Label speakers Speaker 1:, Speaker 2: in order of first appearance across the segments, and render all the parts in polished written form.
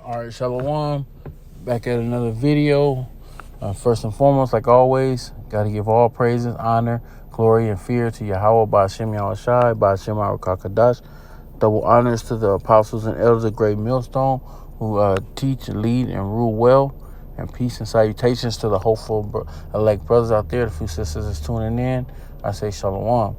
Speaker 1: All right, Shalom. Back at another video. First and foremost, like always, got to give all praises, honor, glory, and fear to Yahweh, Ba'ashem Yahushai, Ba'ashem Arakakadash. Double honors to the apostles and elders of Great Millstone who teach, lead, and rule well. And peace and salutations to the hopeful elect brothers out there. The few sisters is tuning in. I say Shalom.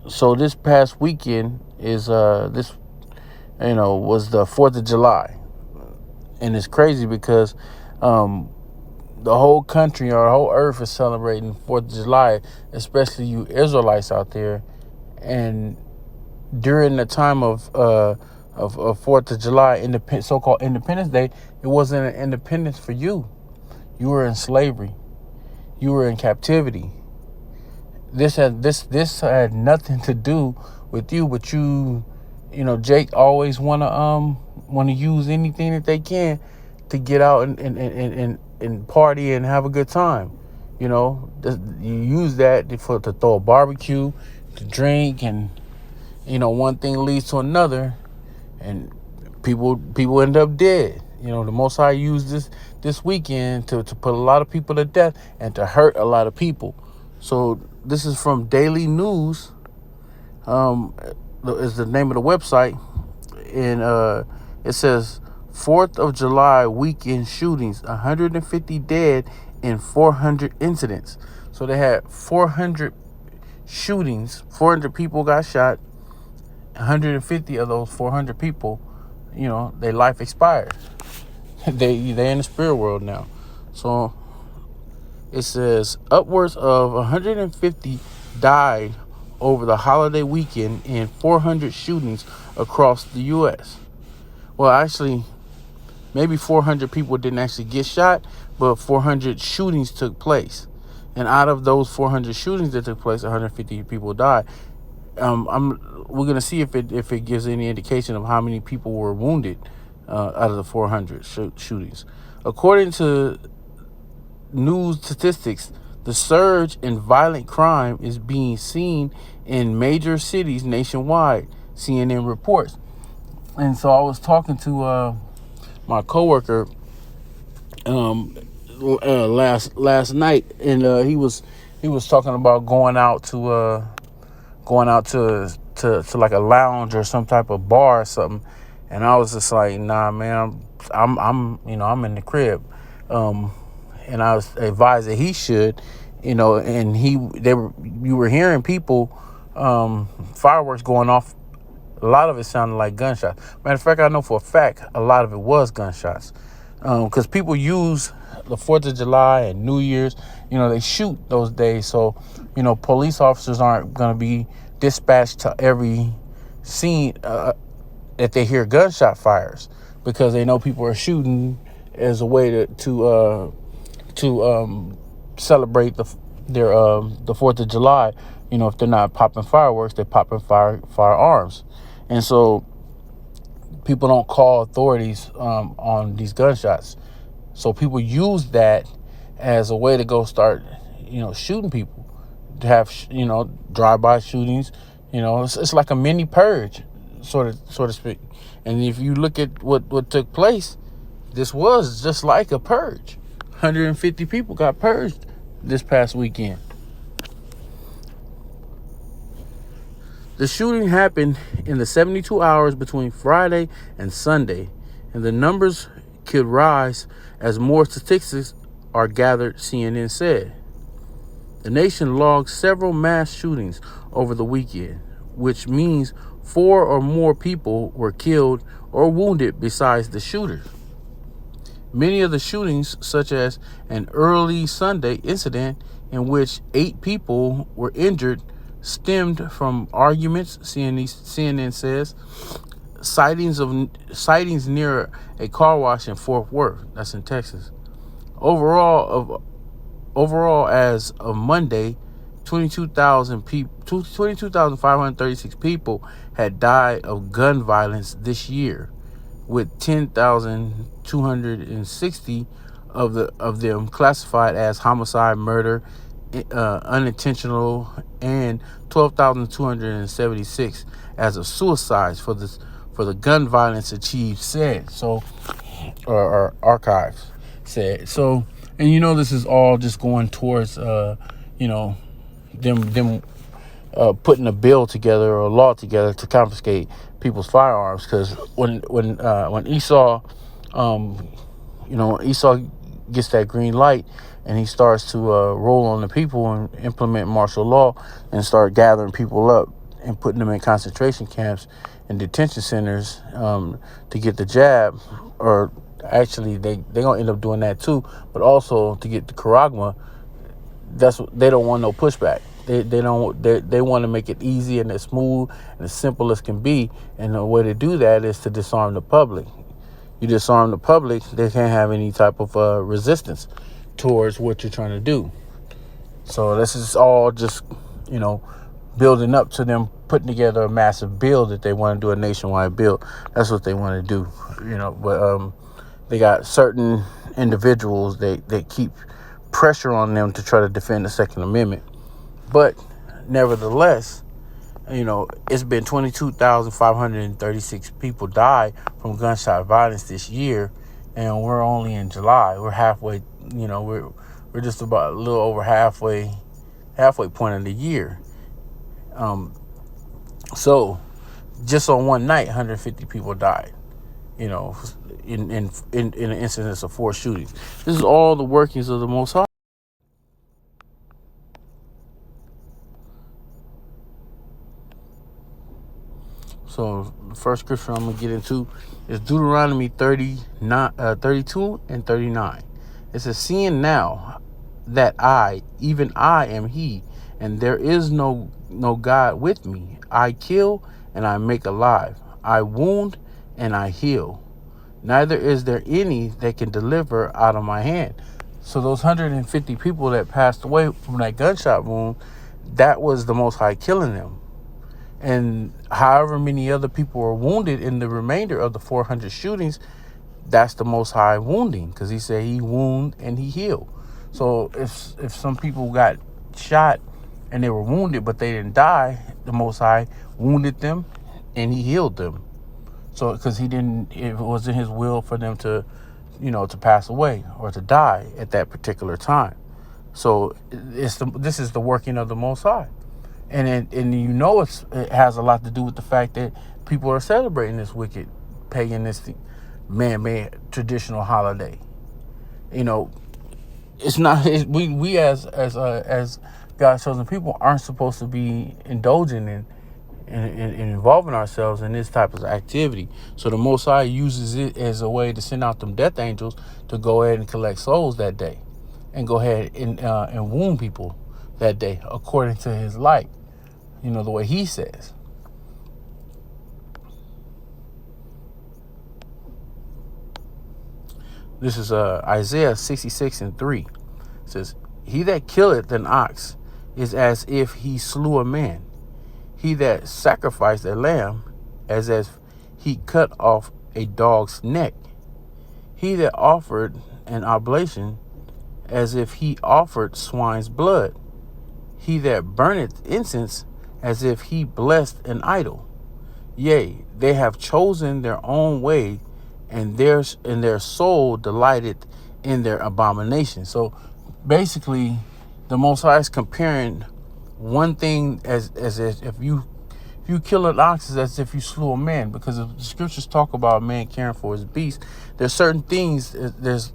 Speaker 1: So this past weekend was the 4th of July. And it's crazy because the whole country or the whole earth is celebrating 4th of July, especially you Israelites out there. And during the time of 4th of July, so-called Independence Day, it wasn't an independence for you. You were in slavery. You were in captivity. This had nothing to do with you, but Jake always want to use anything that they can to get out and party and have a good time. You use that to throw a barbecue, to drink, and one thing leads to another, and people end up dead. The Most High used this weekend to put a lot of people to death and to hurt a lot of people. So this is from Daily News. Is the name of the website, and it says 4th of July weekend shootings, 150 dead in 400 incidents. So they had 400 shootings, 400 people got shot, 150 of those 400 people, their life expired. They in the spirit world now. So it says upwards of 150 died over the holiday weekend in 400 shootings across the U.S. Well, actually, maybe 400 people didn't actually get shot, but 400 shootings took place. And out of those 400 shootings that took place, 150 people died. We're gonna see if it gives any indication of how many people were wounded out of the 400 shootings. According to news statistics, the surge in violent crime is being seen in major cities nationwide, CNN reports. And so I was talking to my coworker last night, and he was talking about going out to like a lounge or some type of bar or something, and I was just like, nah, man, I'm in the crib. And I was advised that he should, and you were hearing people, fireworks going off. A lot of it sounded like gunshots. Matter of fact, I know for a fact a lot of it was gunshots, because people use the 4th of July and New Year's. They shoot those days, so police officers aren't going to be dispatched to every scene that they hear gunshot fires, because they know people are shooting as a way to celebrate the 4th of July. If they're not popping fireworks, they're popping firearms. And so people don't call authorities on these gunshots. So people use that as a way to go start, shooting people, to have, drive-by shootings. It's like a mini purge, so to speak. And if you look at what took place, this was just like a purge. 150 people got purged this past weekend. The shooting happened in the 72 hours between Friday and Sunday, and the numbers could rise as more statistics are gathered, CNN said. The nation logged several mass shootings over the weekend, which means 4 or more people were killed or wounded besides the shooters. Many of the shootings, such as an early Sunday incident in which 8 people were injured, stemmed from arguments, CNN says. Sightings near a car wash in Fort Worth, that's in Texas. Overall, as of Monday, 22,536 people had died of gun violence this year, with 10,260 of them classified as homicide, murder, unintentional, and 12,276 as of suicides for for the gun violence achieved said. So, or archives said. So, and this is all just going towards, them putting a bill together or a law together to confiscate people's firearms. Because when Esau, when Esau gets that green light and he starts to roll on the people and implement martial law and start gathering people up and putting them in concentration camps and detention centers to get the jab, or actually they're gonna end up doing that too, but also to get the charagma. That's what they don't want. No pushback. They want to make it easy and as smooth and as simple as can be. And the way to do that is to disarm the public. You disarm the public, they can't have any type of resistance towards what you're trying to do. So this is all just, building up to them putting together a massive bill that they want to do, a nationwide bill. That's what they want to do, But they got certain individuals that keep pressure on them to try to defend the Second Amendment. But nevertheless, it's been 22,536 people died from gunshot violence this year, and we're only in July. We're halfway. We're just about a little over halfway point of the year. So just on one night, 150 people died. In an incidence of 4 shootings. This is all the workings of the Most High. So the first scripture I'm going to get into is Deuteronomy 32 and 39. It says, seeing now that I, even I am he, and there is no God with me, I kill and I make alive. I wound and I heal. Neither is there any that can deliver out of my hand. So those 150 people that passed away from that gunshot wound, that was the Most High killing them. And however many other people were wounded in the remainder of the 400 shootings, that's the Most High wounding, because he said he wound and he healed. So if some people got shot and they were wounded but they didn't die, the Most High wounded them and he healed them. So because it wasn't his will for them to pass away or to die at that particular time. So this is the working of the Most High. And it has a lot to do with the fact that people are celebrating this wicked, paganistic, man-made traditional holiday. It's not. We as God's chosen people aren't supposed to be indulging in involving ourselves in this type of activity. So the Most High uses it as a way to send out them death angels to go ahead and collect souls that day, and go ahead and wound people that day according to His light. The way He says. This is Isaiah 66 and 3. It says, he that killeth an ox is as if he slew a man. He that sacrificed a lamb as if he cut off a dog's neck. He that offered an oblation as if he offered swine's blood. He that burneth incense as if he blessed an idol. Yea, they have chosen their own way, and their soul delighted in their abomination. So basically, the Most High is comparing one thing as if you kill an ox, as if you slew a man, because if the scriptures talk about a man caring for his beast, there's certain things. There's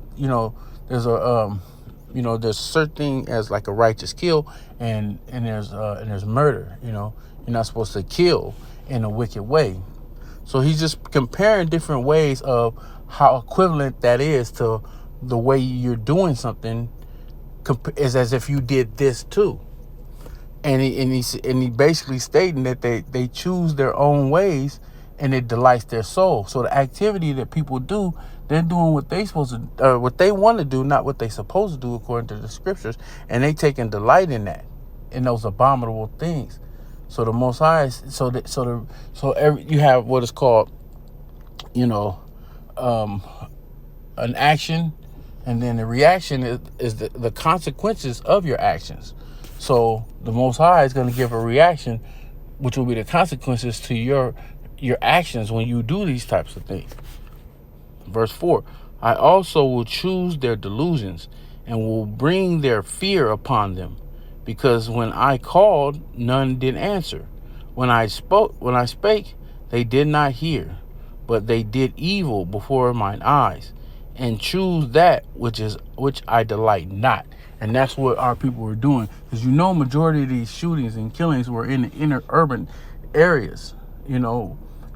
Speaker 1: certain thing as like a righteous kill, and there's murder. You're not supposed to kill in a wicked way. So he's just comparing different ways of how equivalent that is to the way you're doing something, is as if you did this too. And he basically stating that they choose their own ways and it delights their soul. So the activity that people do, they're doing what they supposed to, what they want to do, not what they supposed to do according to the scriptures, and they taking delight in that, in those abominable things. So the Most High, you have what is called, an action, and then the reaction is the consequences of your actions. So the Most High is going to give a reaction, which will be the consequences to your your actions when you do these types of things. Verse 4, I also will choose their delusions and will bring their fear upon them, because when I called, none did answer. When I spake, they did not hear, but they did evil before mine eyes, and choose that which I delight not. And that's what our people were doing, because majority of these shootings and killings were in the inner urban areas,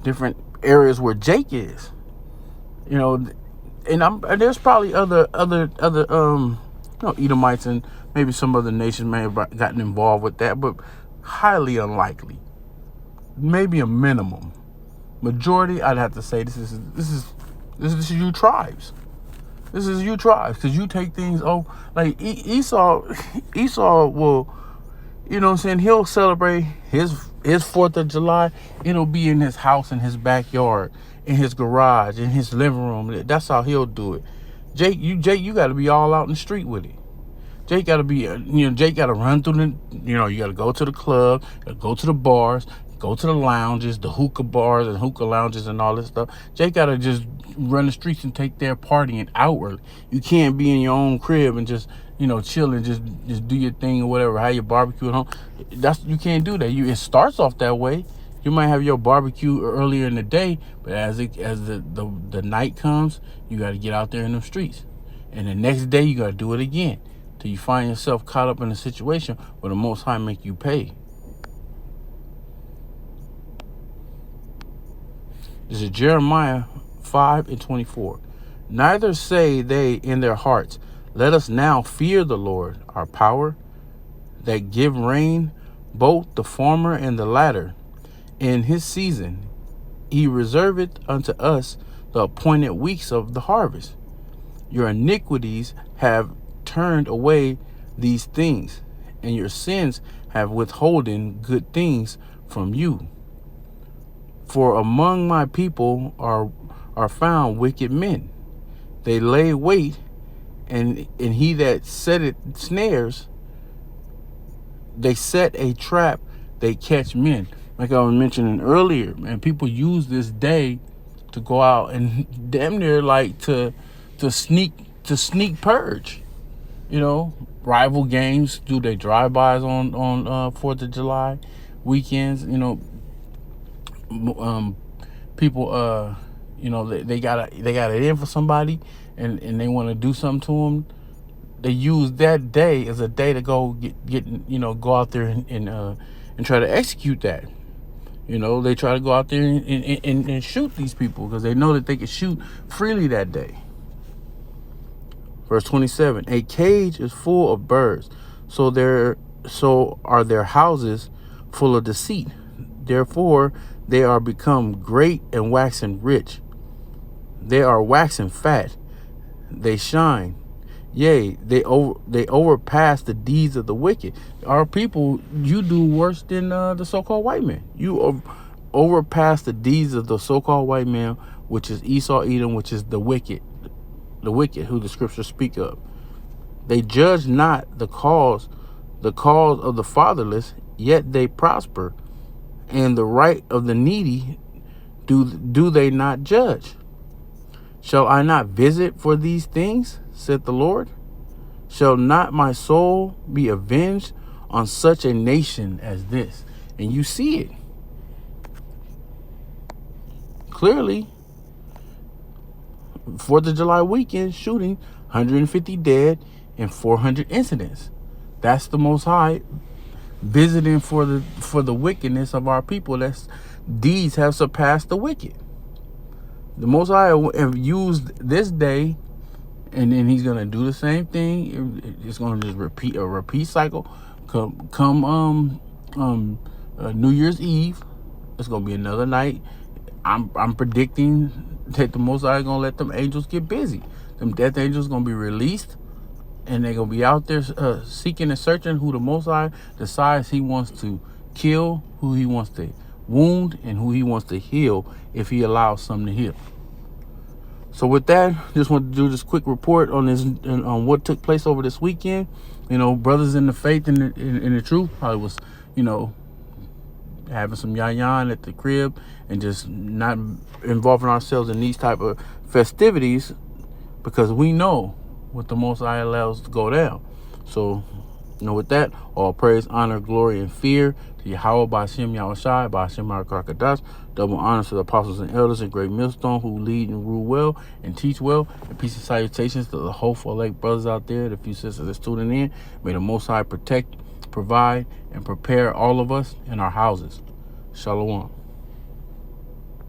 Speaker 1: different areas where Jake is, and there's probably other Edomites and maybe some other nations may have gotten involved with that, but highly unlikely. Maybe a minimum. Majority, I'd have to say this is you tribes. This is you tribes, because you take things like Esau will, he'll celebrate his 4th of July. It'll be in his house, in his backyard, in his garage, in his living room. That's how he'll do it. Jake, you got to be all out in the street with it. Jake got to be, Jake got to run through the, you got to go to the club, go to the bars, go to the lounges, the hookah bars and hookah lounges and all this stuff. Jake got to just run the streets and take their partying outward. You can't be in your own crib and just, chill and just do your thing or whatever, have your barbecue at home. You can't do that. It starts off that way. You might have your barbecue earlier in the day, but as the night comes, you got to get out there in the streets. And the next day, you got to do it again till you find yourself caught up in a situation where the Most High make you pay. This is Jeremiah 5:24. Neither say they in their hearts, let us now fear the Lord, our power, that give rain, both the former and the latter. In his season, he reserveth unto us the appointed weeks of the harvest. Your iniquities have turned away these things, and your sins have withholden good things from you. For among my people are found wicked men. They lay wait, and he that setteth snares, they set a trap, they catch men. Like I was mentioning earlier, man, people use this day to go out and damn near like to sneak purge. Rival games, do they drive-bys on 4th of July weekends? People they got it in for somebody and they want to do something to them. They use that day as a day to go go out there and try to execute that. They try to go out there and shoot these people because they know that they can shoot freely that day. Verse 27, a cage is full of birds, so are their houses full of deceit. Therefore, they are become great and waxen rich. They are waxen fat. They shine. Yea, they overpass the deeds of the wicked. Our people, you do worse than the so-called white man. You overpass the deeds of the so-called white man, which is Esau, Edom, which is the wicked who the scriptures speak of. They judge not the cause of the fatherless, yet they prosper, and the right of the needy do they not judge. Shall I not visit for these things, said the Lord? Shall not my soul be avenged on such a nation as this? And you see it clearly. 4th of July weekend shooting, 150 dead and 400 incidents. That's the Most High visiting for the wickedness of our people. That's deeds have surpassed the wicked. The Most High have used this day, and then he's gonna do the same thing. It's gonna just repeat cycle. Come New Year's Eve, it's gonna be another night. I'm predicting that the Most High is gonna let them angels get busy. Them death angels gonna be released, and they're gonna be out there seeking and searching who the Most High decides he wants to kill, who he wants to wound, and who he wants to heal if he allows some to heal. So with that, just want to do this quick report on this on what took place over this weekend. Brothers in the faith and in the truth probably was, having some yayan at the crib and just not involving ourselves in these type of festivities, because we know what the Most High allows to go down. So, with that, all praise, honor, glory, and fear to Yahweh Ba'ashem Yahushai, Ba'ashem Arakakadash. Double honors to the apostles and elders in Great Millstone who lead and rule well and teach well. And peace and salutations to the hopeful elect brothers out there, the few sisters that's tuning in. May the Most High protect, provide, and prepare all of us in our houses. Shalom.